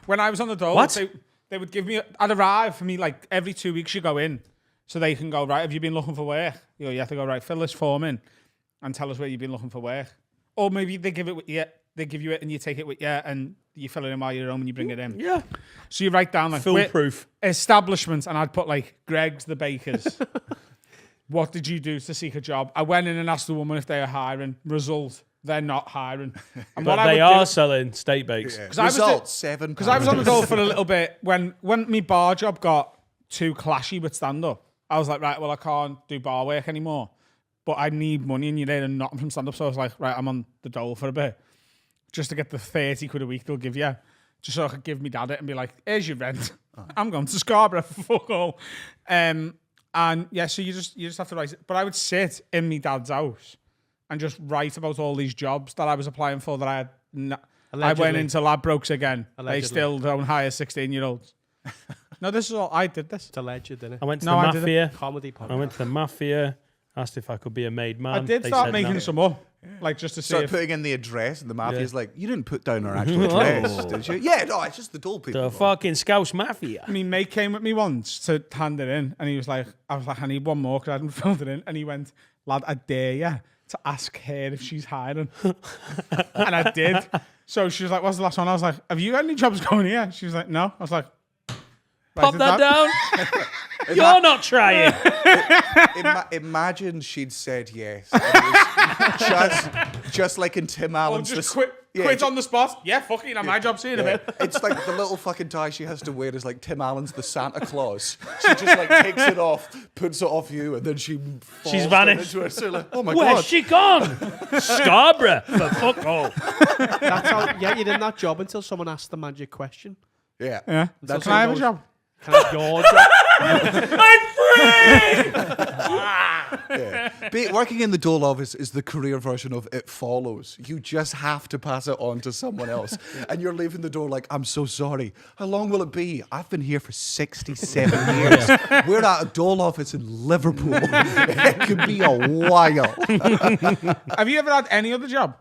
When I was on the dole, What? they would give me, I'd arrive for me like every 2 weeks you go in. So they can go, right, have you been looking for work? You have to go, right, fill this form in and tell us where you've been looking for work. Or maybe they give you it and you take it with you and you fill it in while you're home and you bring it in. Yeah. So you write down like Foolproof. establishments, and I'd put like Greg's the Bakers. What did you do to seek a job? I went in and asked the woman if they were hiring. Result, they're not hiring. And But they are selling steak bakes. Yeah. Result, £7. Because I was on the dole for a little bit when my bar job got too clashy with stand-up. I was like, right, well, I can't do bar work anymore, but I need money and you're earning nothing from stand-up. So I was like, right, I'm on the dole for a bit just to get the 30 quid a week they'll give you, just so I could give me dad it and be like, here's your rent. I'm going to Scarborough for fuck all. And yeah, so you just have to write it. But I would sit in my dad's house and just write about all these jobs that I was applying for that I had. I went into Ladbrokes again. Allegedly. They still don't hire 16-year-olds. No, this is all. I did this. It's alleged, isn't it? I went to No, the I didn't. mafia. Comedy podcast. I went to the mafia, asked if I could be a made man. I did They start said making no. some up, like just to see Start if. putting in the address, and the mafia's Yeah. like, you didn't put down our actual address, did you? Yeah, no, it's just the Dole people. The fucking Scouse mafia. I mean, mate came with me once to hand it in, and he was like, I was like, I need one more because I hadn't filled it in. And he went, lad, I dare you to ask her if she's hiring. And I did. So she was like, what's the last one? I was like, have you got any jobs going here? She was like, no. I was like, Pop that down. You're not trying. Imagine she'd said yes. And it was just like in Tim Or Allen's... just quit on the spot. Yeah, fucking, my job's here in a bit. It's like the little fucking tie she has to wear is like Tim Allen's the Santa Claus. She just like takes it off, puts it off you, and then she's vanished. Into her. So like, oh my Where's God. she gone? Scarborough. For fuck all. That's how, yeah, you're in that job until someone asks the magic question. Yeah. Yeah. That's Can I have a goes- job? Can I have your job? I'm free. Yeah. Working in the Dole office is the career version of It Follows. You just have to pass it on to someone else. And you're leaving the door like, I'm so sorry. How long will it be? I've been here for 67 years. We're at a Dole office in Liverpool. It could be a while. Have you ever had any other job?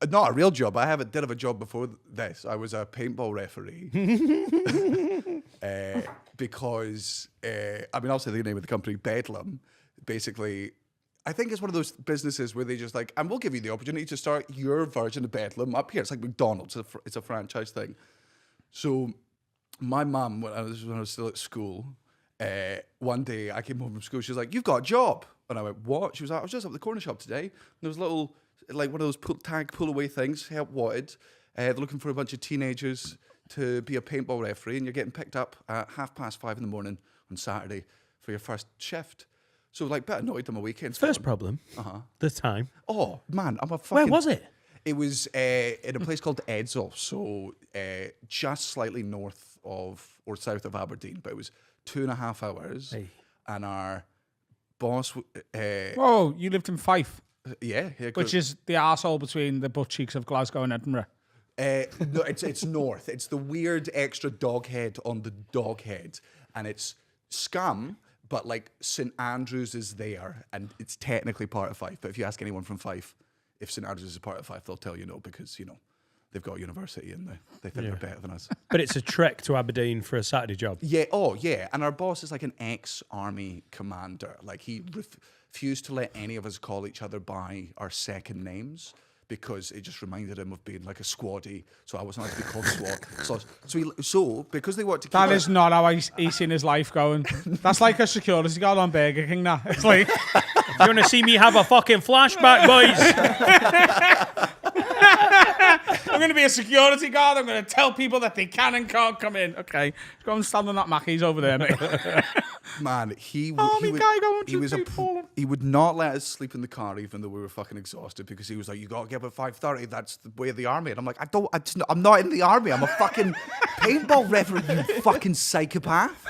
Not a real job. I did have a job before this. I was a paintball referee. Because, I'll say the name of the company, Bedlam. Basically, I think it's one of those businesses where they just like, and we'll give you the opportunity to start your version of Bedlam up here. It's like McDonald's. It's a franchise thing. So my mum, when I was still at school, one day I came home from school. She was like, "You've got a job." And I went, "What?" She was like, "I was just up at the corner shop today. And there was a little, like one of those tag pull away things, help wanted. They're looking for a bunch of teenagers to be a paintball referee, and you're getting picked up at 5:30 in the morning on Saturday for your first shift." So like, bit annoyed on my weekends. First problem. The time. Oh man, I'm a fucking... Where was it? It was in a place called Edsall, so just slightly north of or south of Aberdeen, but it was 2.5 hours. Hey. And our boss... Whoa, you lived in Fife, yeah. which is the arsehole between the butt cheeks of Glasgow and Edinburgh. No, it's north. It's the weird extra dog head on the dog head. And it's Scum, but like St Andrews is there, and it's technically part of Fife. But if you ask anyone from Fife if St Andrews is a part of Fife, they'll tell you no, because, they've got a university and they think they're better than us. But it's a trek to Aberdeen for a Saturday job. Yeah, yeah. And our boss is like an ex-army commander. Like, he refused to let any of us call each other by our second names, because it just reminded him of being like a squaddy. So I wasn't allowed to be called squad. So because they want to keep... That is not how he's seen his life going. That's like a security guard on Burger King, that. It's like... You want to see me have a fucking flashback, boys? I'm going to be a security guard. I'm going to tell people that they can and can't come in. Okay, go and stand on that Mackey's over there, mate. Man, he would not let us sleep in the car, even though we were fucking exhausted, because he was like, "You got to get up at 5:30. That's the way of the army." And I'm like, I'm not in the army. I'm a fucking paintball referee. You fucking psychopath.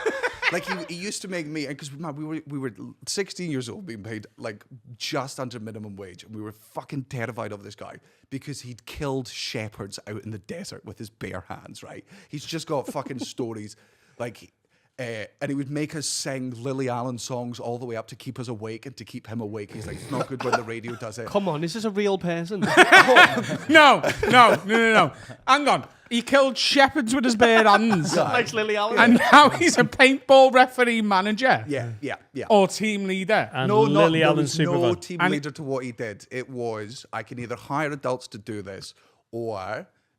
Like, he used to make me, because we were 16 years old, being paid like just under minimum wage, and we were fucking terrified of this guy because he'd killed shepherds out in the desert with his bare hands. Right? He's just got fucking stories, like. And he would make us sing Lily Allen songs all the way up to keep us awake and to keep him awake. He's like, it's not good when the radio does it. Come on, is this a real person? No. Hang on. He killed shepherds with his bare hands. Like Lily Allen. And now he's a paintball referee manager. Yeah. Or team leader. And No, Lily there Allen was no Superfan. team leader to what he did. It was, I can either hire adults to do this,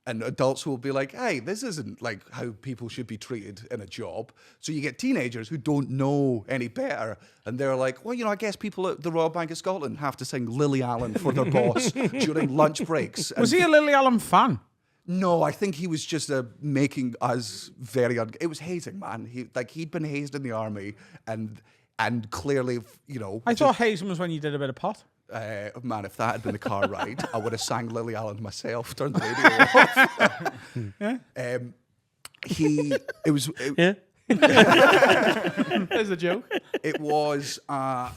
and adults will be like, hey, this isn't like how people should be treated in a job. So you get teenagers who don't know any better, and they're like, well, I guess people at the Royal Bank of Scotland have to sing Lily Allen for their boss during lunch breaks. Was he a Lily Allen fan? No, I think he was just making us very. It was hazing, man. He'd been hazed in the army, and clearly, I thought hazing was when you did a bit of pot. Man, if that had been a car ride, I would have sang Lily Allen myself. Turned the radio off. Yeah. There's a joke. It was a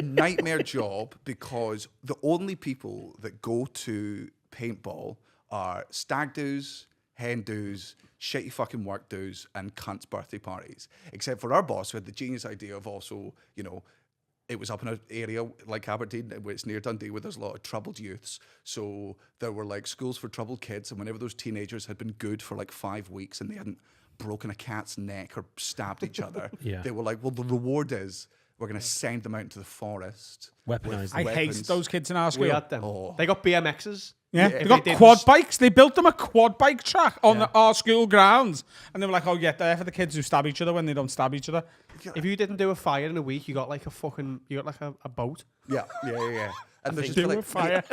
nightmare job because the only people that go to paintball are stag do's, hen do's, shitty fucking work do's, and cunts' birthday parties. Except for our boss, who had the genius idea of also, it was up in an area like Aberdeen, where it's near Dundee, where there's a lot of troubled youths. So there were like schools for troubled kids, and whenever those teenagers had been good for like 5 weeks and they hadn't broken a cat's neck or stabbed each other, Yeah. they were like, well, the reward is we're going to send them out into the forest. Weaponized. I hate Weapons. those kids in our school. We had them. Oh. They got BMXs. Yeah, If they got they didn't quad s- bikes. They built them a quad bike track on our school grounds, and they were like, "Oh yeah, they're for the kids who stab each other when they don't stab each other." If you didn't do a fire in a week, you got like a boat. Yeah. And there's just Do like, a fire.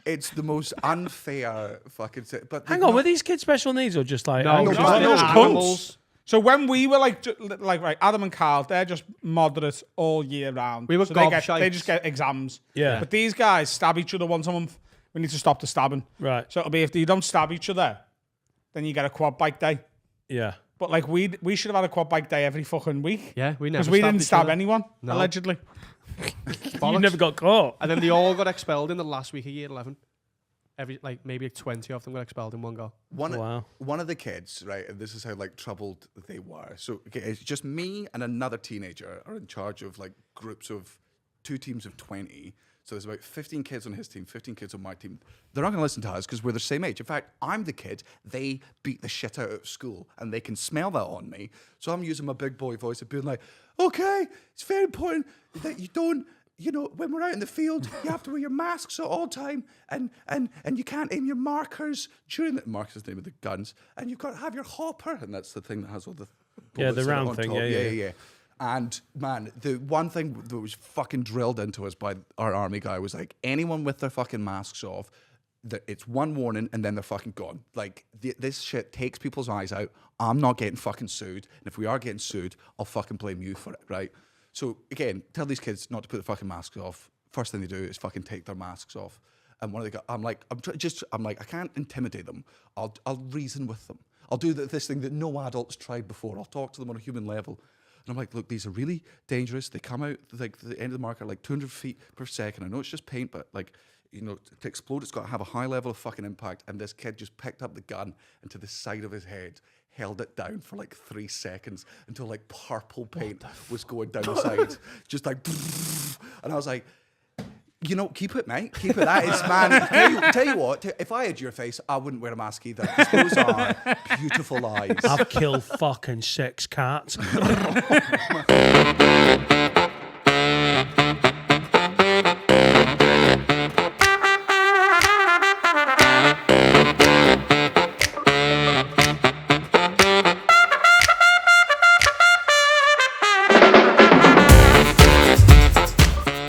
it's the most unfair fucking thing. But Hang on, were these kids special needs or just like... No, angry just no, kids? no, animals. So when we were like right, Adam and Carl, they're just moderate all year round. We were so gobshites. they just get exams. Yeah. But these guys stab each other once a month. We need to stop the stabbing. Right. So it'll be if you don't stab each other, then you get a quad bike day. Yeah. But like we should have had a quad bike day every fucking week. Yeah, we never Because we stabbed didn't each stab other. anyone, No. allegedly. You never got caught. And then they all got expelled in the last week of year 11. Maybe 20 of them got expelled in one go. One of the kids, right, and this is how like troubled they were. So okay, it's just me and another teenager are in charge of like groups of 2 teams of 20. So there's about 15 kids on his team, 15 kids on my team. They're not going to listen to us because we're the same age. In fact, I'm the kid they beat the shit out of school, and they can smell that on me. So I'm using my big boy voice of being like, okay, it's very important that you don't, when we're out in the field, you have to wear your masks at all time, and you can't aim your markers during the markers is the name of the guns, and you've got to have your hopper, and that's the thing that has all the Yeah, the bullets round on thing, top. yeah. And man, the one thing that was fucking drilled into us by our army guy was like, anyone with their fucking masks off, it's one warning and then they're fucking gone. Like, this shit takes people's eyes out. I'm not getting fucking sued. And if we are getting sued, I'll fucking blame you for it, right? So again, tell these kids not to put their fucking masks off. First thing they do is fucking take their masks off. And one of the guys, I'm like, I can't intimidate them. I'll reason with them. I'll do this thing that no adult's tried before. I'll talk to them on a human level. And I'm like, look, these are really dangerous. They come out like the end of the marker like 200 feet per second. I know it's just paint, but like, to explode, it's got to have a high level of fucking impact. And this kid just picked up the gun and to the side of his head, held it down for like 3 seconds until like purple paint was going down the side. Just like, and I was like, keep it, mate. Keep it. That is, man. Tell you what, if I had your face, I wouldn't wear a mask either. 'Cause those are beautiful eyes. I've killed fucking 6 cats.